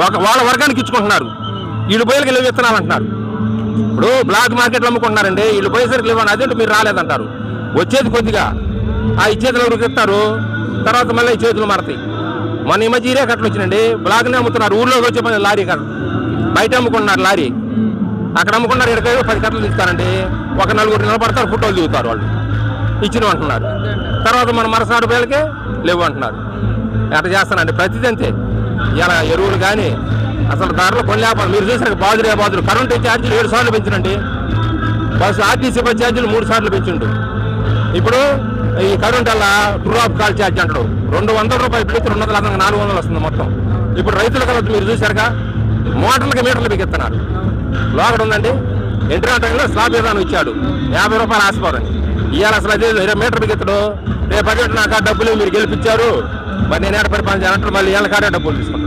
వాళ్ళ వర్గానికి ఇచ్చుకుంటున్నారు. వీళ్ళు పోయేకి లేవు విత్తనాలు అంటున్నారు. ఇప్పుడు బ్లాక్ మార్కెట్లు అమ్ముకుంటున్నారండి, వీళ్ళు పోయేసరికి లేవని అదేంటి మీరు రాలేదంటారు. వచ్చేది కొద్దిగా ఆ ఇచ్చేతులు ఎవరికి ఇస్తారు, తర్వాత మళ్ళీ చేతులు మారతాయి. మన ఈ మధ్య ఇరే కట్టలు వచ్చినండి, బ్లాక్నే అమ్ముతున్నారు. ఊళ్ళోకి వచ్చే లారీ కట్ట బయట అమ్ముకుంటున్నారు. లారీ అక్కడ అమ్ముకున్నారు. 10 కట్టలు తీస్తారండి, ఒక 4 నిలబడతారు, ఫోటోలు దిగుతారు. వాళ్ళు ఇచ్చిన అంటున్నారు, తర్వాత మన మరసాడు పేలకే లేవు అంటున్నారు. అట్లా చేస్తానండి ప్రతిదీ అంతే. ఇలా ఎరువులు కానీ అసలు ధరలు కొనలేపాలి. మీరు చూసారు బాదులు కరెంటు ఛార్జీలు 7 సార్లు పెంచినండి. బస్సు ఆర్టీసీ బస్ ఛార్జీలు 3 సార్లు పెంచిండు. ఇప్పుడు ఈ కరెంట్ అలా ట్రూ ఆఫ్ కాల్ ఛార్జ్ అంటాడు. 200 రూపాయలు పెడితే 200 400 వస్తుంది మొత్తం. ఇప్పుడు రైతుల కలర్ మీరు చూసారుగా, మోటార్లకి మీటర్లు బిగిస్తున్నారు. లోకడ ఉందండి, ఇంటర్నెట్లో స్లాబ్ విధానం ఇచ్చాడు, 50 రూపాయలు ఆసిపోరని. ఇవాళ అసలు అదే మీటర్ బిగిస్తాడు. రేపు అదే నాకు డబ్బులు మీరు గెలిపించారు, మరి నేను ఏడ పరిపాలన చేయాలంటే మళ్ళీ ఇవాళ కాడే డబ్బులు తీసుకుంటాను.